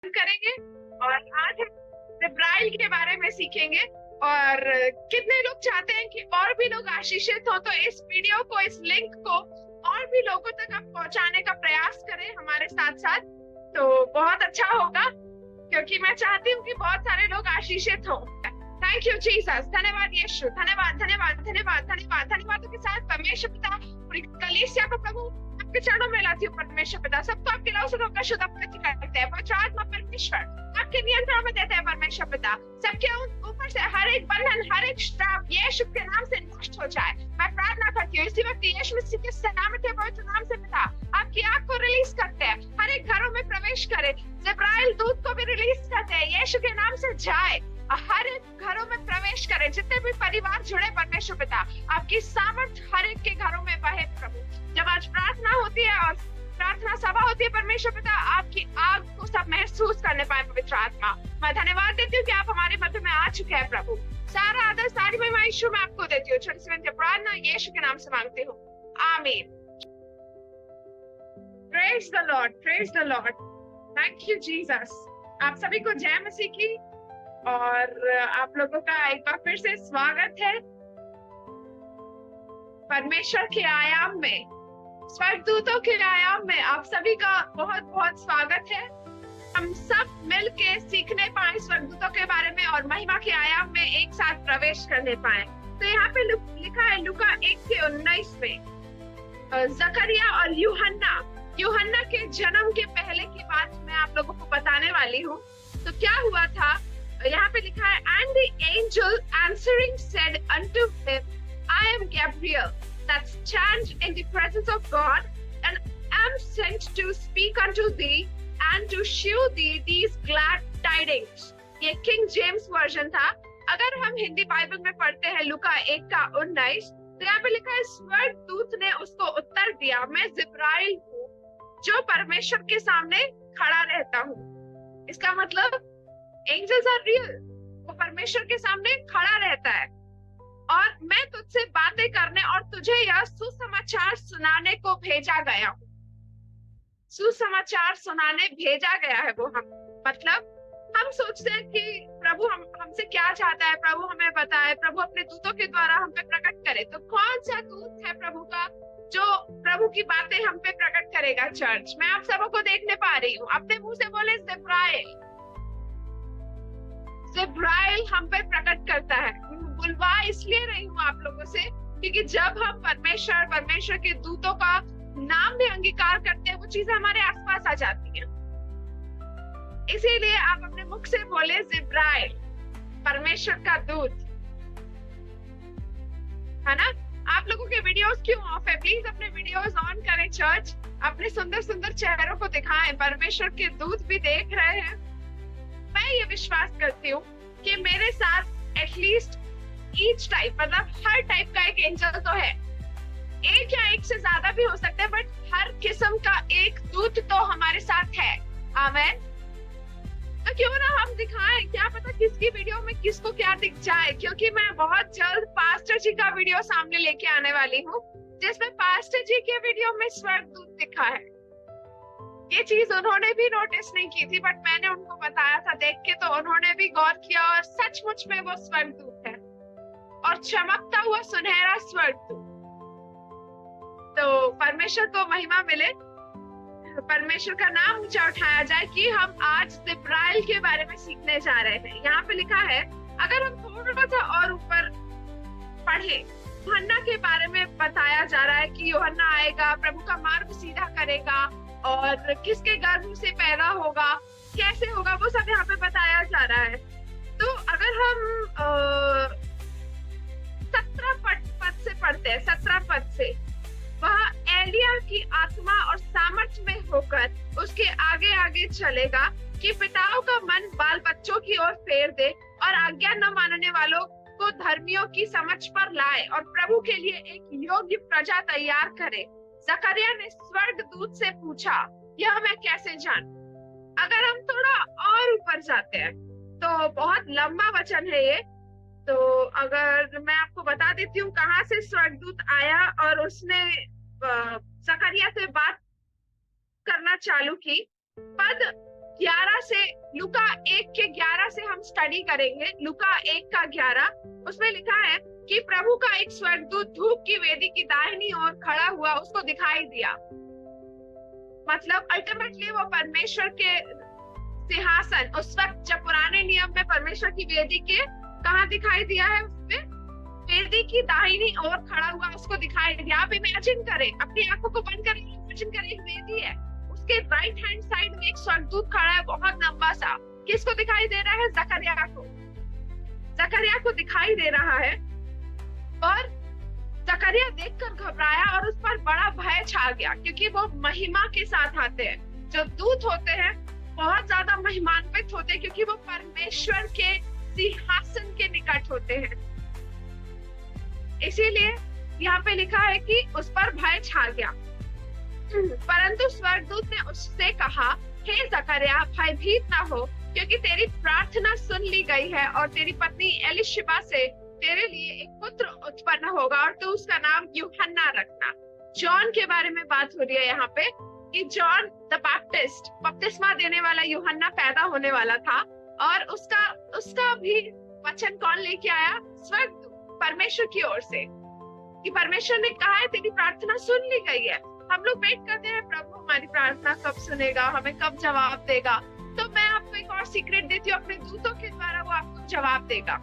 करेंगे और आज हम जिब्राइल के बारे में सीखेंगे। और कितने लोग चाहते हैं कि और भी लोग आशीषित हो, तो इस वीडियो को, इस लिंक को और भी लोगों तक आप पहुंचाने का प्रयास करें हमारे साथ साथ, तो बहुत अच्छा होगा, क्योंकि मैं चाहती हूँ कि बहुत सारे लोग आशीषित हो। थैंक यू जीसस, धन्यवाद यीशु, धन्यवाद धन्यवाद धन्यवाद धन्यवाद। धन्यवादों के साथ परमेश्वर पिता पूरी कलीसिया को प्रभु आपके चरणों में लाती हूँ। परमेश्वर पिता सबको आपके नाम से रोका शुद्ध अपवित्र करते हैं। पवित्र आत्मा परमेश्वर आपके नियंत्रण में देते हैं। परमेश्वर पिता सबके ऊपर से हर एक बंधन, हर एक श्राप यीशु के नाम से नष्ट हो जाए। मैं प्रार्थना करती हूँ इसी वक्त यीशु मसीह के सामर्थ्य पवित्र नाम से पिता आपकी आग को रिलीज करते हैं, हर एक घरों में प्रवेश करे। जिब्राइल दूत को भी रिलीज करते हैं, यीशु के नाम से जाए, हर एक घरों में प्रवेश करें। जितने भी परिवार जुड़े परमेश्वर पिता आपकी सामर्थ हर एक के घरों में बहे प्रभु। जब आज प्रार्थना होती है और प्रार्थना सभा होती है परमेश्वर पिता, आपकी आग को सब महसूस करने पाए। पवित्र आत्मा मैं धन्यवाद देती हूँ कि आप हमारे मध्य में आ चुके हैं प्रभु। सारा आदर सारी महिमा यीशु में आपको देती हूँ। छोटी सी प्रार्थना यीशु के नाम से मांगती हूँ, आमीन। Praise the Lord, praise the Lord. Thank you Jesus. आप सभी को जय मसीह की और आप लोगों का एक बार फिर से स्वागत है परमेश्वर के आयाम में, स्वर्गदूतों के आयाम में। आप सभी का बहुत बहुत स्वागत है। हम सब मिल के सीखने पाए स्वर्गदूतों के बारे में और महिमा के आयाम में एक साथ प्रवेश करने पाए। तो यहाँ पे लिखा है लूका 1:19 में, जकरिया और यूहन्ना के जन्म के पहले की बात मैं आप लोगों को बताने वाली हूँ। तो क्या हुआ था, यहाँ पे लिखा है, and the angel answering said unto him, I am Gabriel, that stand in the presence of God, and am sent to speak unto thee and to shew thee these glad tidings। ये king James version था। अगर हम Hindi Bible में पढ़ते हैं लूका 1:19, तो यहाँ पे लिखा है, स्वर्गदूत ने उसको उत्तर दिया, मैं जिब्राइल हूँ जो परमेश्वर के सामने खड़ा रहता हूँ। इसका मतलब एंजल्स आर रियल, वो परमेश्वर के सामने खड़ा रहता है और मैं तुझसे बातें करने और तुझे यह सुसमाचार सुनाने को भेजा गया हूँ। सुसमाचार सुनाने भेजा गया है वो हम, मतलब हम सोचते हैं कि प्रभु हमसे क्या चाहता है, प्रभु हमें बताए, प्रभु अपने दूतों के द्वारा हम पे प्रकट करे। तो कौन सा दूत है प्रभु का जो प्रभु की बातें हम पे प्रकट करेगा? चर्च मैं आप सबों को देखने पा रही हूँ, अपने मुंह से बोले जिब्राइल। जिब्राइल हम पे प्रकट करता है। बुलवा इसलिए रही हूँ आप लोगों से क्योंकि जब हम परमेश्वर के दूतों का नाम भी अंगीकार करते हैं, वो चीजें हमारे आसपास आ जाती हैं। इसीलिए आप अपने मुख से बोले जिब्राइल, परमेश्वर का दूत, है ना। आप लोगों के वीडियोस क्यों ऑफ है? प्लीज अपने वीडियोस ऑन करें चर्च, अपने सुंदर सुंदर चेहरों को दिखाएं। परमेश्वर के दूत भी देख रहे हैं। मैं ये विश्वास करती हूँ कि मेरे साथ एटलीस्ट ईच टाइप, मतलब हर टाइप का एक एंजल तो है। एक या एक से ज्यादा भी हो सकते हैं, बट हर किस्म का एक दूत तो हमारे साथ है। आमीन। तो क्यों ना हम दिखाएं, क्या पता किसकी वीडियो में किसको क्या दिख जाए। क्योंकि मैं बहुत जल्द पास्टर जी का वीडियो सामने लेके आने वाली हूँ, जिसमें पास्टर जी के वीडियो में स्वर्गदूत दिखा है। ये चीज उन्होंने भी नोटिस नहीं की थी, बट मैंने उनको बताया था देख के, तो उन्होंने भी गौर किया और सचमुच में वो स्वर्गदूत है और चमकता हुआ सुनहरा स्वर्गदूत। तो परमेश्वर को महिमा मिले, परमेश्वर का नाम ऊंचा उठाया जाए कि हम आज जिब्राइल के बारे में सीखने जा रहे हैं। यहाँ पे लिखा है, अगर हम थोड़ा सा और ऊपर पढ़े, यूहन्ना के बारे में बताया जा रहा है कि यूहन्ना आएगा, प्रभु का मार्ग सीधा करेगा और किसके गर्भ से पैदा होगा, कैसे होगा, वो सब यहाँ पे बताया जा रहा है। तो अगर हम 17 पद से पढ़ते हैं, 17 पद से, वह एलिया की आत्मा और सामर्थ में होकर उसके आगे आगे चलेगा कि पिताओं का मन बाल बच्चों की ओर फेर दे और आज्ञा न मानने वालों को धर्मियों की समझ पर लाए और प्रभु के लिए एक योग्य प्रजा तैयार करे। जकरिया ने स्वर्गदूत से पूछा, यह मैं कैसे जानूं? अगर हम थोड़ा और ऊपर जाते हैं तो बहुत लंबा वचन है ये, तो अगर मैं आपको बता देती हूँ कहाँ से स्वर्गदूत आया और उसने जकरिया से बात करना चालू की। पद 11 से, लूका 1 के 11 से हम स्टडी करेंगे। लूका 1 का 11, उसमें लिखा है कि प्रभु का एक स्वर्गदूत धूप की वेदी की दाहिनी ओर खड़ा हुआ उसको दिखाई दिया। मतलब अल्टीमेटली वो परमेश्वर के सिंहासन, उस वक्त जब पुराने नियम में परमेश्वर की वेदी के कहाँ दिखाई दिया है, उसमें वेदी की दाहिनी ओर खड़ा हुआ उसको दिखाई दिया। आप इमेजिन करें, अपनी आंखों को बंद करें, इमेजिन करें एक वेदी है, उसके राइट हैंड साइड में एक स्वर्गदूत खड़ा है बहुत लंबा सा। किसको दिखाई दे रहा है? जकरिया को। जकरिया को दिखाई दे रहा है और जकरिया देखकर घबराया और उस पर बड़ा भय छा गया, क्योंकि वो महिमा के साथ आते हैं। जो दूत होते हैं बहुत ज्यादा महिमान्वित होते हैं, क्योंकि वो परमेश्वर के सिंहासन के निकट होते हैं। इसीलिए यहाँ पे लिखा है कि उस पर भय छा गया। परंतु स्वर्गदूत ने उससे कहा, हे जकरिया, भयभीत ना हो, क्योंकि तेरी प्रार्थना सुन ली गई है और तेरी पत्नी एलिशिबा से तेरे लिए एक पुत्र उत्पन्न होगा और तू उसका नाम यूहन्ना रखना। जॉन के बारे में बात हो रही है यहाँ पे कि जॉन द बैप्टिस्ट, बपतिस्मा देने वाला यूहन्ना पैदा होने वाला था, और उसका भी वचन कौन लेके आया? स्वर्गदूत, परमेश्वर की ओर से, कि परमेश्वर ने कहा है तेरी प्रार्थना सुन ली गई है। हम लोग वेट करते हैं, प्रभु हमारी प्रार्थना कब सुनेगा, हमें कब जवाब देगा। तो मैं आपको एक और सीक्रेट देती हूँ, अपने दूतों के द्वारा वो आपको जवाब देगा।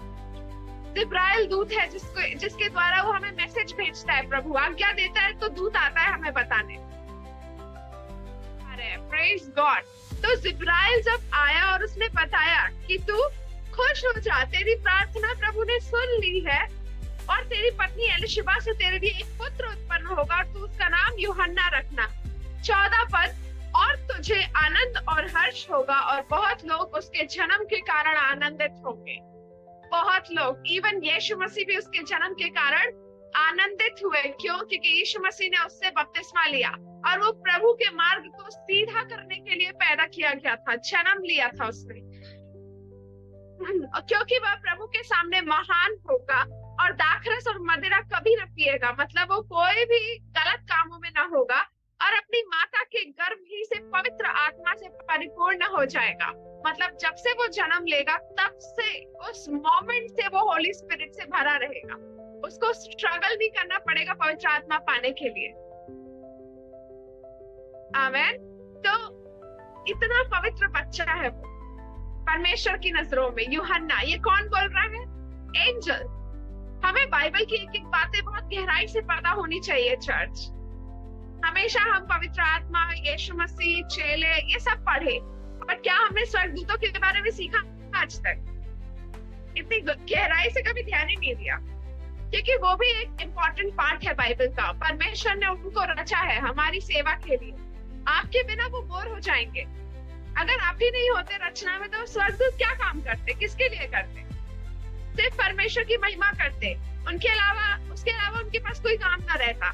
जिब्राइल दूत है जिसके द्वारा वो हमें मैसेज भेजता है। प्रभु आज्ञा देता है तो दूत आता है हमें बताने। अरे प्रेज गॉड। तो जिब्राइल जब आया और उसने बताया कि तू खुश हो जा, तेरी प्रार्थना प्रभु ने सुन ली है और तेरी पत्नी एलिशिबा से तेरे लिए एक पुत्र उत्पन्न होगा और तू उसका नाम यूहन्ना रखना। 14 पद, और तुझे आनंद और हर्ष होगा और बहुत लोग उसके जन्म के कारण आनंदित होंगे। बहुत लोग, इवन यीशु मसीह भी उसके जन्म के कारण आनंदित हुए। क्यों? क्योंकि यीशु मसीह ने उससे बपतिस्मा लिया और वो प्रभु के मार्ग को सीधा करने के लिए पैदा किया गया था, जन्म लिया था उसने। क्योंकि वह प्रभु के सामने महान होगा और दाखरस और मदिरा कभी न पिएगा, मतलब वो कोई भी गलत कामों में न होगा और अपनी माता के गर्भ ही से पवित्र आत्मा से परिपूर्ण हो जाएगा। मतलब जब से वो जन्म लेगा तब से, उस मोमेंट से वो होली स्पिरिट से भरा रहेगा। उसको स्ट्रगल नहीं करना पड़ेगा पवित्र आत्मा पाने के लिए। आमेन। तो इतना पवित्र बच्चा है वो परमेश्वर की नजरों में, यूहन्ना। ये कौन बोल रहा है? एंजल। हमें बाइबल की एक एक बातें बहुत गहराई से पता होनी चाहिए चर्च। हमेशा हम पवित्र आत्मा, यीशु मसीह, चेले, ये सब पढ़े, पर क्या हमने स्वर्गदूतों के बारे में सीखा आज तक? इतनी गहराई से कभी ध्यान ही नहीं दिया, क्योंकि वो भी एक इम्पोर्टेंट पार्ट है बाइबल का। परमेश्वर ने उनको रचा है हमारी सेवा के लिए। आपके बिना वो बोर हो जाएंगे। अगर आप ही नहीं होते रचना में, तो स्वर्गदूत क्या काम करते? किसके लिए करते? सिर्फ परमेश्वर की महिमा करते। उसके अलावा उनके पास कोई काम ना रहता।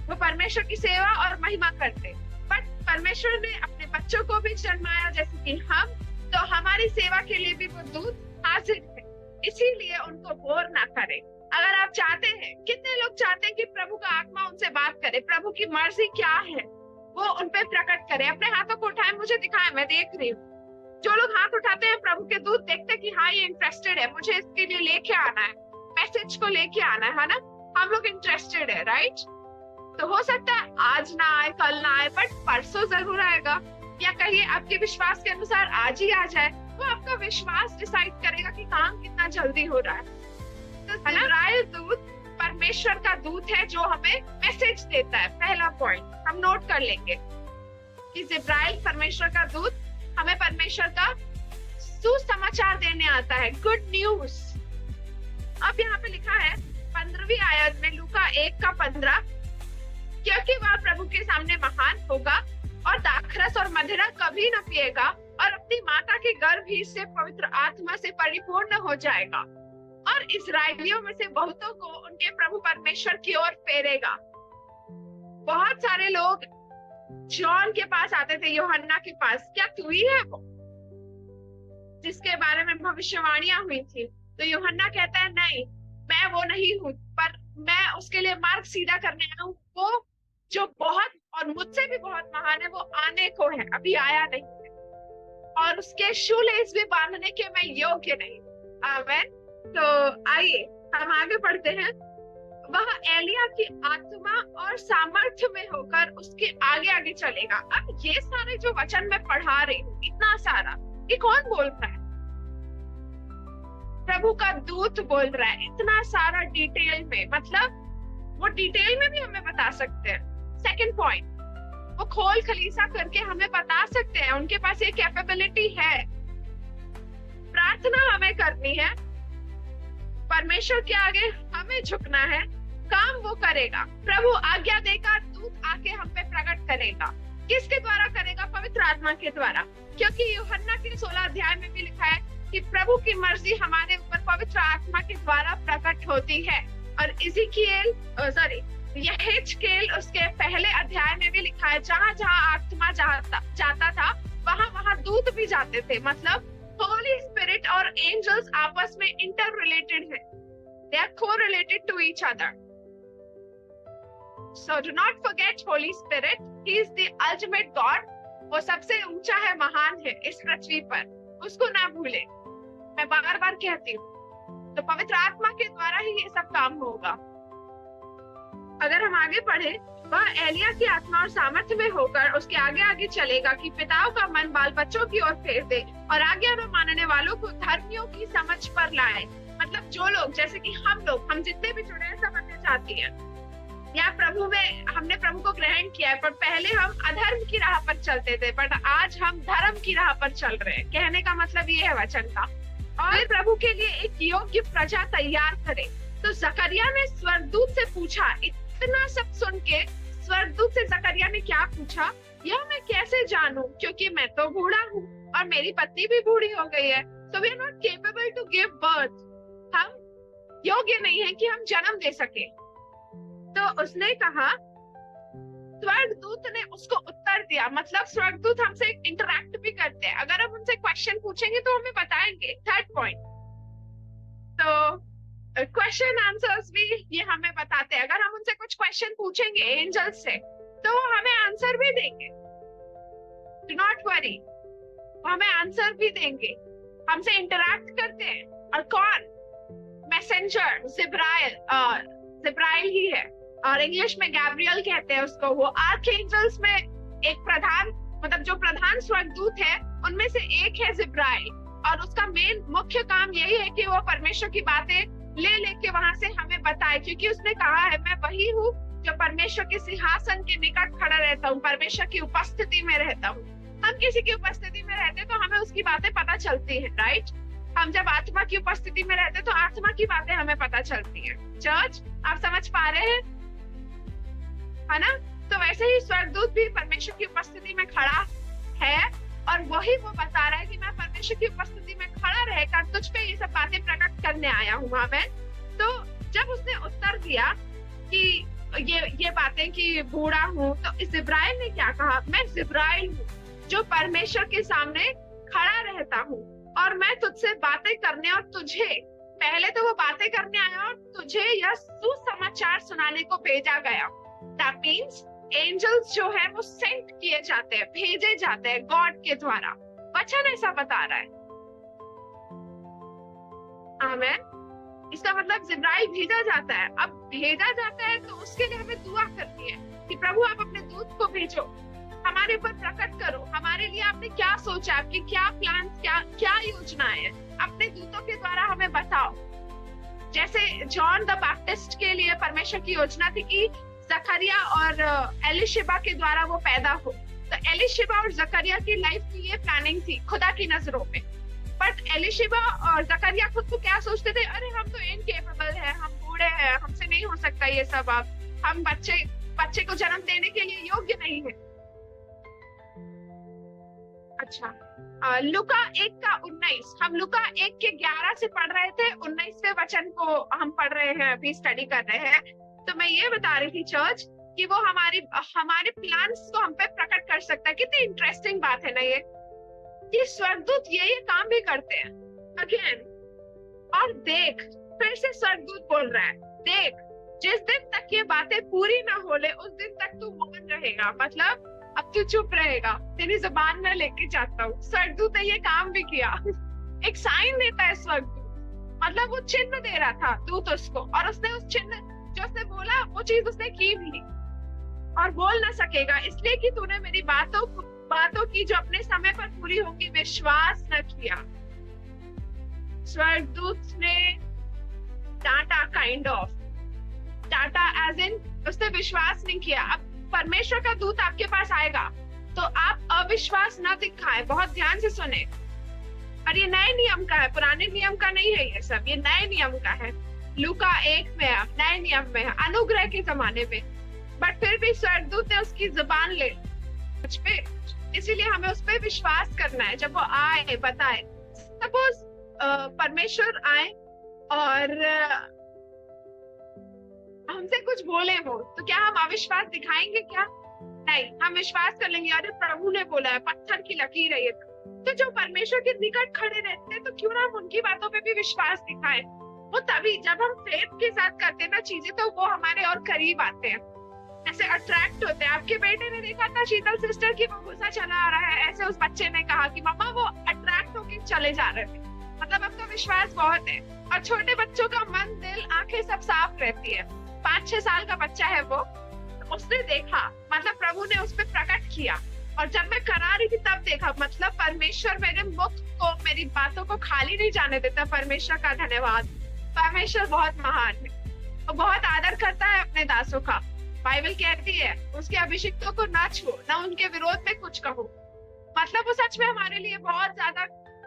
वो परमेश्वर की सेवा और महिमा करते। बट परमेश्वर ने अपने बच्चों को भी जन्माया जैसे कि हम, तो हमारी सेवा के लिए भी वो दूत हाजिर है। इसीलिए उनको बोर ना करें। अगर आप चाहते हैं, कितने लोग चाहते हैं कि प्रभु का आत्मा उनसे बात करे, प्रभु की मर्जी क्या है वो उन पे प्रकट करे। अपने हाथों को उठाए, मुझे दिखाए, मैं देख रही हूँ। जो लोग हाथ उठाते हैं, प्रभु के दूत देखते कि हाँ ये इंटरेस्टेड है, मुझे इसके लिए लेके आना है, मैसेज को लेके आना है ना। हम लोग इंटरेस्टेड है, राइट? तो हो सकता है आज ना आए, कल ना आए, बट परसों जरूर आएगा, या कहिए आपके विश्वास के अनुसार आज ही आ जाए। वो आपका विश्वास डिसाइड करेगा कि काम कितना जल्दी हो रहा है। तो जिब्राइल दूत परमेश्वर का दूत है जो हमें मैसेज देता है। पहला पॉइंट हम नोट कर लेंगे कि जिब्राइल परमेश्वर का दूत हमें परमेश्वर का सुसमाचार देने आता है, गुड न्यूज। अब यहाँ पे लिखा है 15वीं आयत में, लूका 1 का 15, क्योंकि वह प्रभु के सामने महान होगा और दाखरस और मदिरा कभी न पिएगा और अपनी माता के गर्भ ही से पवित्र आत्मा से परिपूर्ण हो जाएगा और इस्राएलियों में से बहुतों को उनके प्रभु परमेश्वर की ओर फेरेगा। बहुत सारे लोग जॉन के पास आते थे, यूहन्ना के पास, क्या तू ही है वो जिसके बारे में भविष्यवाणियां हुई थी? तो यूहन्ना कहता है नहीं, मैं वो नहीं हूँ, पर मैं उसके लिए मार्ग सीधा करने आया हूँ। वो जो बहुत और मुझसे भी बहुत महान है, वो आने को है, अभी आया नहीं है। और उसके शूलेस भी बांधने के मैं योग्य नहीं। आमेन। तो आइए हम आगे बढ़ते हैं। वह एलिया की आत्मा और सामर्थ्य में होकर उसके आगे आगे चलेगा। अब ये सारे जो वचन मैं पढ़ा रही हूँ, इतना सारा, ये कौन बोल रहा है? प्रभु का दूत बोल रहा है, इतना सारा डिटेल में। मतलब वो डिटेल में भी हमें बता सकते हैं। सेकंड पॉइंट, वो खोल खलीसा करके हमें बता सकते हैं, उनके पास ये कैपेबिलिटी है। प्रार्थना हमें करनी है, परमेश्वर के आगे हमें झुकना है, काम वो करेगा। प्रभु आज्ञा देगा, दूत आके हम पे प्रकट करेगा। किसके द्वारा करेगा? पवित्र आत्मा के द्वारा। क्योंकि यूहन्ना के 16 अध्याय में भी लिखा है कि प्रभु की मर्जी हमारे ऊपर पवित्र आत्मा के द्वारा प्रकट होती है। और यहेजकेल उसके पहले अध्याय में भी लिखा है, जहां जहां आत्मा जाता था वहां वहां दूत भी जाते थे। मतलब होली स्पिरिट और एंजल्स आपस में इंटर रिलेटेड है, they are correlated to each other. So do not forget Holy Spirit. He is the ultimate God. वो सबसे ऊंचा है, महान है इस पृथ्वी पर, उसको ना भूले। मैं बार बार कहती हूँ। तो पवित्र आत्मा के द्वारा ही ये सब काम होगा। अगर हम आगे पढ़े, वह एलिया की आत्मा और सामर्थ्य में होकर उसके आगे आगे चलेगा कि पिताओं का मन बाल बच्चों की ओर फेर दे और आज्ञा न मानने वालों को धर्मियों की समझ पर लाए। मतलब जो लोग, जैसे कि हम जितने भी जुड़े हैं, सब बनना चाहती हैं या प्रभु में हमने प्रभु को ग्रहण किया है, पर पहले हम अधर्म की राह पर चलते थे, पर आज हम धर्म की राह पर चल रहे हैं। कहने का मतलब ये है वचन का। और प्रभु के लिए एक योग्य प्रजा तैयार करे। तो जकरिया ने स्वर्गदूत से पूछा। इतना सब सुन के स्वर्गदूत से जकरिया ने क्या पूछा? यह मैं कैसे जानूं, क्योंकि मैं तो बूढ़ा हूँ और मेरी पत्नी भी बूढ़ी हो गई है। So we are not capable to give birth. हम योग्य नहीं है कि हम जन्म दे सके। तो उसने कहा, स्वर्गदूत ने उसको उत्तर दिया। मतलब स्वर्गदूत हमसे इंटरैक्ट भी करते हैं, अगर हम उनसे क्वेश्चन पूछेंगे तो हमें बताएंगे। थर्ड पॉइंट, तो क्वेश्चन आंसर्स भी ये हमें बताते हैं। अगर हम उनसे कुछ क्वेश्चन पूछेंगे एंजल से, तो वो हमें आंसर भी देंगे। डू नॉट वरी, वो हमें आंसर भी देंगे, हमसे इंटरैक्ट करते हैं। और कौन? मैसेंजर, जिब्राइल ही है, और इंग्लिश में गैब्रियल कहते हैं उसको। वो आर्कएंजल्स में एक प्रधान, मतलब जो प्रधान स्वर्गदूत है उनमें से एक है जिब्राइल। और उसका मेन मुख्य काम यही है कि वो परमेश्वर की बातें ले लेके वहां से हमें बताए, क्योंकि उसने कहा है, मैं वही हूँ जो परमेश्वर के सिंहासन के निकट खड़ा रहता हूँ, परमेश्वर की उपस्थिति में रहता हूँ। हम किसी की उपस्थिति में रहते तो हमें उसकी बातें पता चलती है, राइट? हम जब आत्मा की उपस्थिति में रहते तो आत्मा की बातें हमें पता चलती है। चर्च, आप समझ पा रहे हैं, है ना? तो वैसे ही स्वर्गदूत भी परमेश्वर की उपस्थिति में खड़ा है, और वही वो बता रहा है कि मैं परमेश्वर की उपस्थिति में खड़ा रहकर तुझ पे ये सब बातें प्रकट करने आया हूँ। मैं तो जब उसने उत्तर दिया कि ये बातें कि बूढ़ा हूँ, तो जिब्राइल ने क्या कहा? मैं जिब्राइल हूँ जो परमेश्वर के सामने खड़ा रहता हूँ, और मैं तुझसे बातें करने और तुझे, पहले तो वो बातें करने आया और तुझे यह सुसमाचार सुनाने को भेजा गया। That means angels जो है वो सेंट किए जाते हैं, भेजे जाते हैं गॉड के द्वारा। वचन ऐसा बता रहा है। आमेन। इसका मतलब जिब्राइल भेजा जाता है। अब भेजा जाता है तो उसके लिए हमें दुआ करनी है कि प्रभु आप अपने दूत को भेजो, हमारे ऊपर प्रकट करो, हमारे लिए आपने क्या सोचा, आपके क्या प्लान, क्या योजनाएं हैं, अपने दूतों के द्वारा हमें बताओ। जैसे जॉन द बैप्टिस्ट के लिए परमेश्वर की योजना थी कि जकरिया और एलिशिबा के द्वारा वो पैदा हो, तो एलिशिबा और जकरिया की लाइफ की ये प्लानिंग थी खुदा की नजरों में। बट एलिशिबा और जकरिया खुद को क्या सोचते थे? अरे हम तो इनकेपेबल है, हम बूढ़े हैं, हमसे नहीं हो सकता ये सब, अब हम बच्चे को जन्म देने के लिए योग्य नहीं है। अच्छा, लुका 1:19, हम लुका 1:11 से पढ़ रहे थे, 19वें वचन को हम पढ़ रहे हैं, अभी स्टडी कर रहे हैं। तो मैं ये बता रही थी चर्च कि वो हमारे प्लान्स को हम पे प्रकट कर सकता है। कितनी इंटरेस्टिंग बात है ना ये स्वर्गदूत ये काम भी करते हैं अगेन। और देख, फिर से स्वर्गदूत बोल रहा है, देख जिस दिन तक ये बातें पूरी ना हो ले उस दिन तक तू मौन रहेगा। मतलब अब तू चुप रहेगा, तेरी जुबान में लेके जाता हूँ। स्वर्गदूत ने ये काम भी किया। एक साइन देता है स्वर्गदूत, मतलब वो चिन्ह दे रहा था दूत उसको, और उसने उस चिन्ह जो उसने बोला वो चीज उसने की भी, और बोल ना सकेगा इसलिए कि तूने मेरी बातों की जो अपने समय पर पूरी होंगी विश्वास न किया। स्वर्गदूत ने डांटा, काइंड ऑफ डांटा एज इन उसने विश्वास नहीं किया। अब परमेश्वर का दूत आपके पास आएगा तो आप अविश्वास न दिखाएं, बहुत ध्यान से सुने। और ये नए नियम का है, पुराने नियम का नहीं है, ये सब ये नए नियम का है। लूका 1 में है, नए नियम में है, अनुग्रह के जमाने में। बट फिर भी स्वर्गदूत ने उसकी जुबान ले मुझ पे, इसीलिए हमें उस पर विश्वास करना है। जब वो आए बताए, सपोज परमेश्वर आए और हमसे कुछ बोले वो, तो क्या हम अविश्वास दिखाएंगे? क्या नहीं, हम विश्वास कर लेंगे, अरे प्रभु ने बोला है, पत्थर की लकीर है ये। तो जो परमेश्वर के निकट खड़े रहते हैं तो क्यों ना हम उनकी बातों पे भी विश्वास दिखाएं। वो तभी जब हम फेथ के साथ करते हैं ना चीजें, तो वो हमारे और करीब आते हैं, ऐसे अट्रैक्ट होते हैं। आपके बेटे ने देखा था शीतल सिस्टर की वो गुस्सा चला आ रहा है, ऐसे उस बच्चे ने कहा कि मम्मा वो अट्रैक्ट होके चले जा रहे थे, मतलब आपका विश्वास बहुत है। और छोटे बच्चों का मन, दिल, आंखें सब साफ रहती है। 5-6 साल का बच्चा है वो, उसने देखा, मतलब प्रभु ने उस पर प्रकट किया, और जब मैं करा रही थी तब देखा, मतलब परमेश्वर मेरे मुख को, मेरी बातों को खाली नहीं जाने देता। परमेश्वर का धन्यवाद। परमेश्वर बहुत महान है, वो बहुत आदर करता है अपने दासों का। बाइबल कहती है उसके अभिषिक्तों को ना छुओ, ना उनके विरोध में कुछ कहो। मतलब वो सच में हमारे लिए बहुत ज्यादा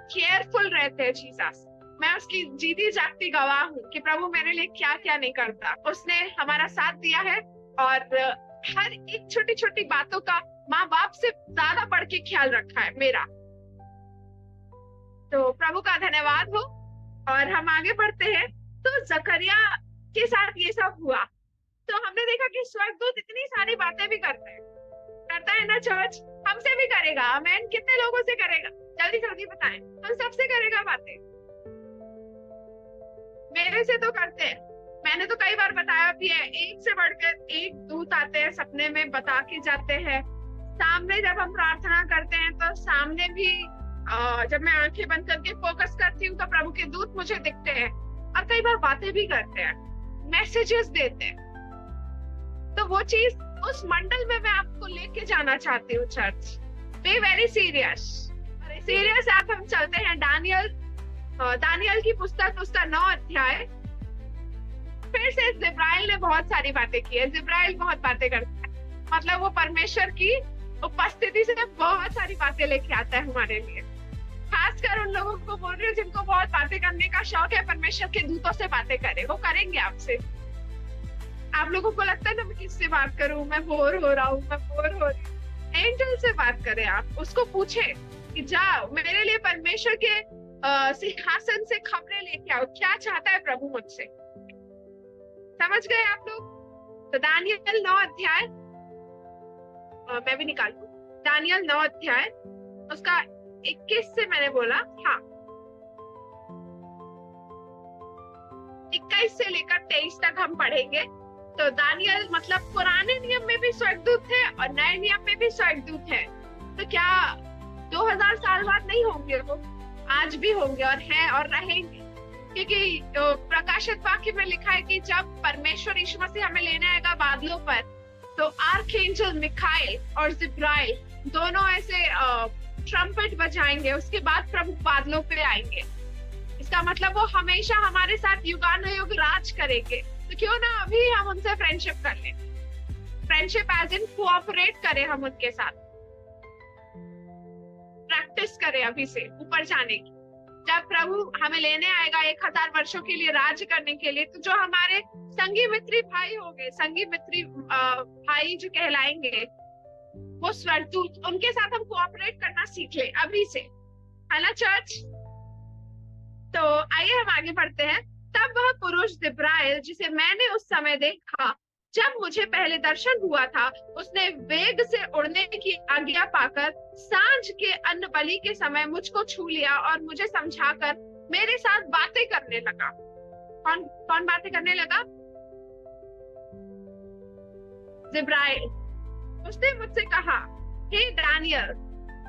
केयरफुल रहते हैं जीसस। मैं उसकी जीती जागती गवाह हूँ कि प्रभु मेरे लिए क्या क्या नहीं करता। उसने हमारा साथ दिया है, और हर एक छोटी छोटी बातों का माँ बाप से ज्यादा बढ़ के ख्याल रखा है मेरा। तो प्रभु का धन्यवाद हो। और हम आगे बढ़ते हैं। तो जकरिया के साथ ये सब हुआ, तो हमने देखा कि स्वर्गदूत इतनी सारी बातें भी करता है ना चर्च, हमसे भी करेगा। आमेन। कितने लोगों से करेगा? जल्दी जल्दी बताएं। हम सबसे करेगा बातें। मेरे से तो करते हैं, मैंने तो कई बार बताया भी है। एक से बढ़कर एक दूत आते हैं, सपने में बता के जाते हैं। सामने जब हम प्रार्थना करते हैं तो सामने भी जब मैं आंखें बंद करके फोकस करती हूँ तो प्रभु के दूत मुझे दिखते हैं, और कई बार बातें भी करते हैं, मैसेजेस देते हैं। तो वो चीज उस मंडल में मैं आपको लेके जाना चाहती हूँ चर्च। बी वेरी सीरियस आप। हम चलते हैं दानियल की पुस्तक, उसका 9 अध्याय। फिर से जिब्राइल ने बहुत सारी बातें की है। जिब्राइल बहुत बातें करता है, मतलब वो परमेश्वर की उपस्थिति से बहुत सारी बातें लेके आता है हमारे लिए। खासकर उन लोगों को बोल रही हूँ जिनको बहुत बातें करने का शौक है, परमेश्वर के दूतों से बातें करें, वो करेंगे आपसे। आप लोगों को लगता है ना मैं किससे बात करूं, मैं बोर हो रहा हूँ, मैं बोर हो रही हूँ। एंजल से बात करें आप, उसको पूछे कि जाओ मेरे लिए परमेश्वर के सिंहासन से खबरें लेके आओ, क्या चाहता है प्रभु मुझसे। समझ गए आप लोग? तो दानियल 9 अध्याय, मैं भी निकालू। दानियल 9 अध्याय उसका 21 से मैंने बोला, हाँ 21 से लेकर 23 तक हम पढ़ेंगे। तो दानियल, मतलब पुराने नियम में भी स्वर्गदूत थे और नए नियम में भी स्वर्गदूत है। तो क्या 2000 साल बाद नहीं होंगे? वो आज भी होंगे और हैं और रहेंगे, क्योंकि प्रकाशित वाक्य में लिखा है कि जब परमेश्वर यीशु मसीह हमें लेने आएगा बादलों पर, तो आर्कएंजल मिखाइल और जिब्राइल दोनों ऐसे ट्रम्पेट बजाएंगे। उसके बाद प्रभु बादलों पे आएंगे। इसका मतलब वो हमेशा हमारे साथ युगानुयुग राज करेंगे। तो क्यों ना अभी हम उनसे फ्रेंडशिप कर लें, फ्रेंडशिप एज इन कोऑपरेट करें, हम उनके साथ प्रैक्टिस करें अभी से ऊपर जाने की। जब प्रभु हमें लेने आएगा 1000 वर्षों के लिए राज्य करने के लिए, तो जो हमारे संगी मित्री भाई होंगे, संगी मित्री भाई जो कहलाएंगे, वो स्वर्गदूत, उनके साथ हम कोऑपरेट करना सीख ले अभी से, है ना चर्च? तो आइए हम आगे बढ़ते हैं। तब वह पुरुष जिब्राइल, जिसे मैंने उस समय देखा जब मुझे पहले दर्शन हुआ था, उसने वेग से उड़ने की आज्ञा पाकर सांझ के अन्न बलि के समय मुझको छू लिया और मुझे समझाकर मेरे साथ बातें करने लगा। कौन बातें करने लगा? जिब्राइल। उसने मुझसे कहा, हे दानियल,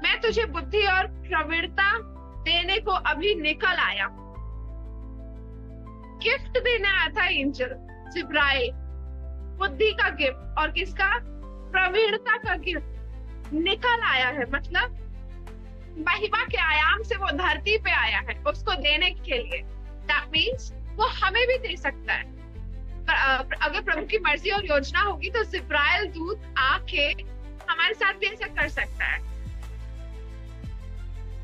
मैं तुझे बुद्धि और प्रवीणता देने को अभी निकल आया। गिफ्ट देने आया था एंजल जिब्राइल, बुद्धि का गिफ्ट और किसका, प्रवीणता का गिफ्ट निकल आया है। मतलब महिमा के आयाम से वो धरती पे आया है उसको देने के लिए। दैट मीन्स वो हमें भी दे सकता है। अगर प्रभु की मर्जी और योजना होगी तो जिब्राइल दूत आके हमारे साथ भी ऐसा कर सकता है,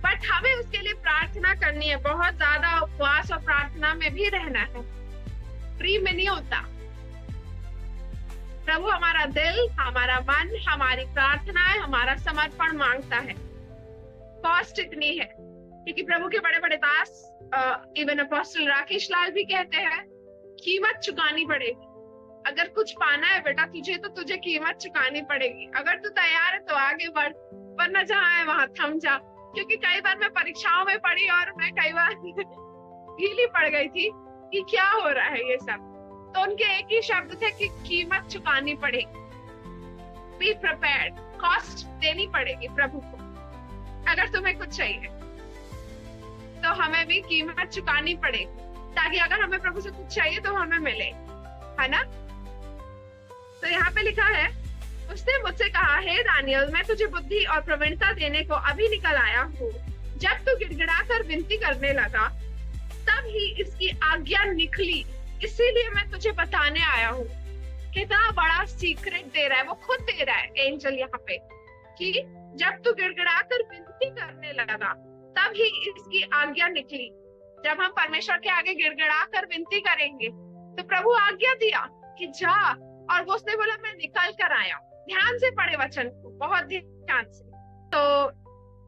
बट हमें उसके लिए प्रार्थना करनी है। बहुत ज्यादा उपवास और प्रार्थना में भी रहना है, फ्री में नहीं होता। प्रभु हमारा दिल, हमारा मन, हमारी प्रार्थनाएं, हमारा समर्पण मांगता है। कॉस्ट इतनी है क्योंकि प्रभु के बड़े बड़े दास, इवन अपोस्टल राकेश लाल भी कहते हैं कीमत चुकानी पड़ेगी। अगर कुछ पाना है बेटा तुझे, तो तुझे कीमत चुकानी पड़ेगी। अगर तू तैयार है तो आगे बढ़, वरना जहाँ है वहां थम जा। क्योंकि कई बार मैं परीक्षाओं में पढ़ी और मैं कई बार ढीली पड़ गई थी कि क्या हो रहा है ये सब। तो उनके एक ही शब्द थे कि कीमत चुकानी पड़ेगी। बी प्रिपेयर्ड, कॉस्ट देनी पड़ेगी प्रभु को। अगर तुम्हें कुछ चाहिए तो हमें भी कीमत चुकानी पड़ेगी, ताकि अगर हमें प्रभु से कुछ चाहिए तो हमें मिले, है ना। तो यहाँ पे लिखा है, उसने मुझसे कहा, हे दानियल, मैं तुझे बुद्धि और प्रवीणता देने को अभी निकल आया हूँ। जब तू गिड़गिड़ाकर विनती करने लगा तब ही इसकी आज्ञा निकली, इसीलिए मैं तुझे बताने आया हूँ। कितना बड़ा सीक्रेट दे रहा है, वो खुद दे रहा है एंजल यहाँ पे, कि जब तू गिड़गिड़ाकर विनती करने लगा तब ही इसकी आज्ञा निकली। जब हम परमेश्वर के आगे गिड़गिड़ा कर विनती करेंगे तो प्रभु आज्ञा दिया कि जा, और वो उसने बोला मैं निकल कर आया। ध्यान से पढ़े वचन को, बहुत ध्यान से। तो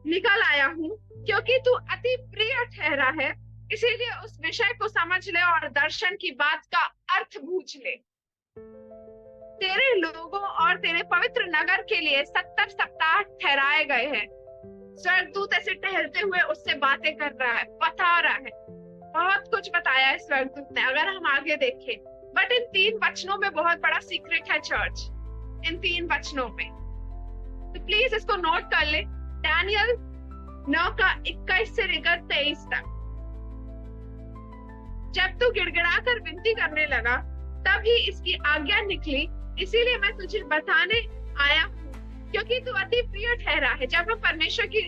निकल आया हूँ क्योंकि तू अति प्रिय ठहरा है, इसीलिए उस विषय को समझ ले और दर्शन की बात का अर्थ बूझ ले। तेरे लोगों और तेरे पवित्र नगर के लिए 70 सप्ताह ठहराए गए हैं। स्वर्गदूत ऐसे टहलते हुए उससे बातें कर रहा है, बता रहा है, बहुत कुछ बताया है स्वर्गदूत ने अगर हम आगे देखें। बट इन 3 वचनों में बहुत बड़ा सीक्रेट है चर्च, इन 3 वचनों में। तो प्लीज इसको नोट कर ले। दानियल 9 का 21 से लेकर 23 तक। जब तू गिड़गिड़ा कर विनती करने लगा तब ही इसकी आज्ञा निकली, इसीलिए मैं तुझे बताने आया हूँ, क्योंकि तू अति प्रिय ठहरा है। जब हम परमेश्वर की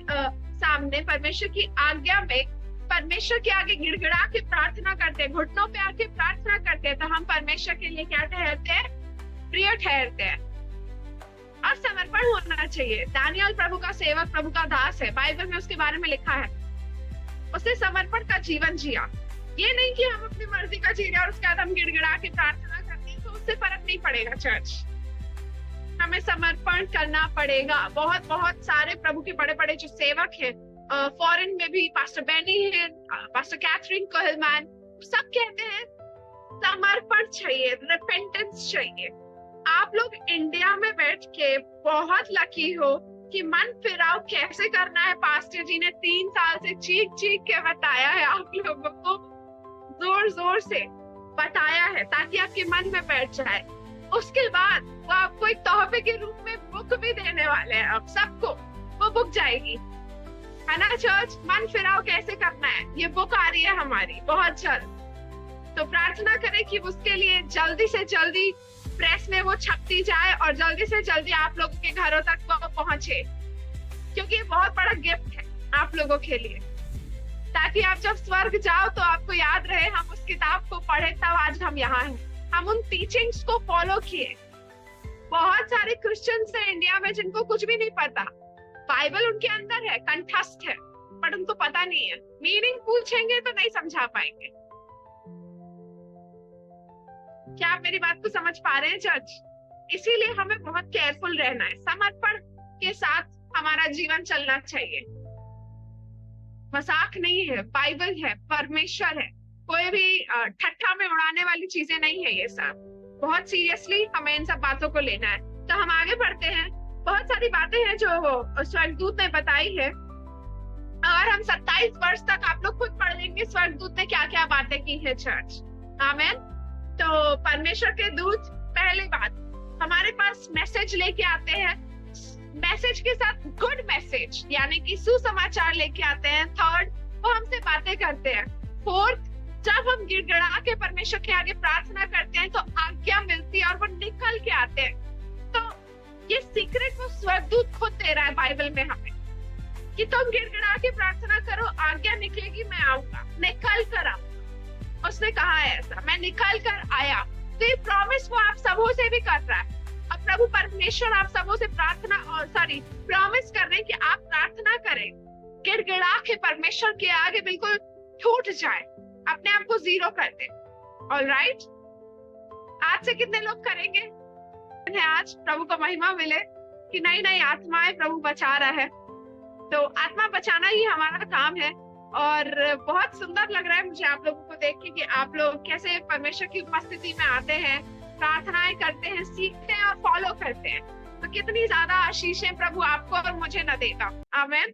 सामने, परमेश्वर की आज्ञा में, परमेश्वर के आगे गिड़गिड़ा के प्रार्थना करते हैं, घुटनों पे आके प्रार्थना करते हैं, तो हम परमेश्वर के लिए क्या ठहरते हैं? प्रिय ठहरते हैं। और समर्पण होना चाहिए। दानियल प्रभु का सेवक, प्रभु का दास है, बाइबल में उसके बारे में लिखा है। उसने समर्पण का जीवन जिया। ये नहीं कि हम अपनी मर्जी का जी रहे और उसके बाद हम गिड़गिड़ा के प्रार्थना करते हैं तो उससे फर्क नहीं पड़ेगा। चर्च, हमें समर्पण करना पड़ेगा। बहुत बहुत सारे प्रभु के बड़े बड़े जो सेवक हैं, फॉरेन में भी पास्टर बेनी है, पास्टर कैथरीन कोहलमैन, सब कहते हैं समर्पण चाहिए, रिपेंटेंस चाहिए। आप लोग इंडिया में बैठ के बहुत लकी हो कि मन फिराव कैसे करना है। पास्टर जी ने 3 साल से चीख चीख के बताया है, आप लोगों को जोर जोर से बताया है, ताकि आपके मन में बैठ जाए। उसके बाद वो आपको एक तोहफे के रूप में बुक भी देने वाले हैं। अब सबको वो बुक जाएगी, है ना चर्च। मन फिराव कैसे करना है, ये बुक आ रही है हमारी बहुत जल्द। तो प्रार्थना करें कि उसके लिए जल्दी से जल्दी प्रेस में वो छपती जाए और जल्दी से जल्दी आप लोगों के घरों तक वो पहुंचे, क्योंकि ये बहुत बड़ा गिफ्ट है आप लोगों के लिए, ताकि आप जब स्वर्ग जाओ तो आपको याद रहे हम उस किताब को पढ़े, तब आज हम यहाँ हैं। हम उन टीचिंग्स को फॉलो किए। बहुत सारे क्रिश्चियंस हैं इंडिया में जिनको कुछ भी नहीं पता। बाइबल उनके अंदर है, कंठस्थ है, बट उनको पता नहीं है। मीनिंग पूछेंगे तो नहीं समझा पाएंगे। क्या आप मेरी बात को समझ पा रहे हैं चर्च? इसीलिए हमें बहुत केयरफुल रहना है। समर्पण के साथ हमारा जीवन चलना चाहिए। मजाक नहीं है, बाइबल है, परमेश्वर है, कोई भी ठट्ठा में उड़ाने वाली चीजें नहीं है। ये सब बहुत सीरियसली हमें इन सब बातों को लेना है। तो हम आगे बढ़ते हैं। बहुत सारी बातें हैं जो स्वर्गदूत ने बताई है, और हम 27 वर्ष तक आप लोग खुद पढ़ लेंगे स्वर्गदूत ने क्या क्या बातें की है चर्च। आमीन। तो परमेश्वर के दूत, पहली बात, हमारे पास मैसेज लेके आते हैं। मैसेज के साथ गुड मैसेज यानी कि सुसमाचार लेके आते हैं। थर्ड, वो हमसे बातें करते हैं। फोर्थ, जब हम गिड़गिड़ा के परमेश्वर के आगे प्रार्थना करते हैं तो आज्ञा मिलती है और वो निकल के आते हैं। तो ये सीक्रेट वो स्वर्गदूत खुद दे रहा है बाइबल में हमें कि तुम गिड़गिड़ा के प्रार्थना करो, आज्ञा निकलेगी, मैं आऊंगा, निकल कर आऊंगा। उसने कहा है ऐसा, मैं निकल कर आया। तो ये प्रॉमिस वो आप सबों से भी कर रहा है। अब प्रभु परमेश्वर आप सबों से प्रार्थना और प्रॉमिस कर रहे हैं कि आप प्रार्थना करें, गिड़गिड़ा के परमेश्वर के आगे बिल्कुल टूट जाए, अपने आप को जीरो कर दे। ऑलराइट, आज से कितने लोग करेंगे? आज प्रभु को महिमा मिले कि नई नई आत्माएं प्रभु बचा रहा है। तो आत्मा बचाना ही हमारा काम है। और बहुत सुंदर लग रहा है मुझे आप लोगों को देख के कि आप लोग कैसे परमेश्वर की उपस्थिति में आते हैं, प्रार्थनाएं करते हैं, सीखते हैं और फॉलो करते हैं। तो कितनी ज्यादा आशीषें प्रभु आपको और मुझे न देगा। आमीन।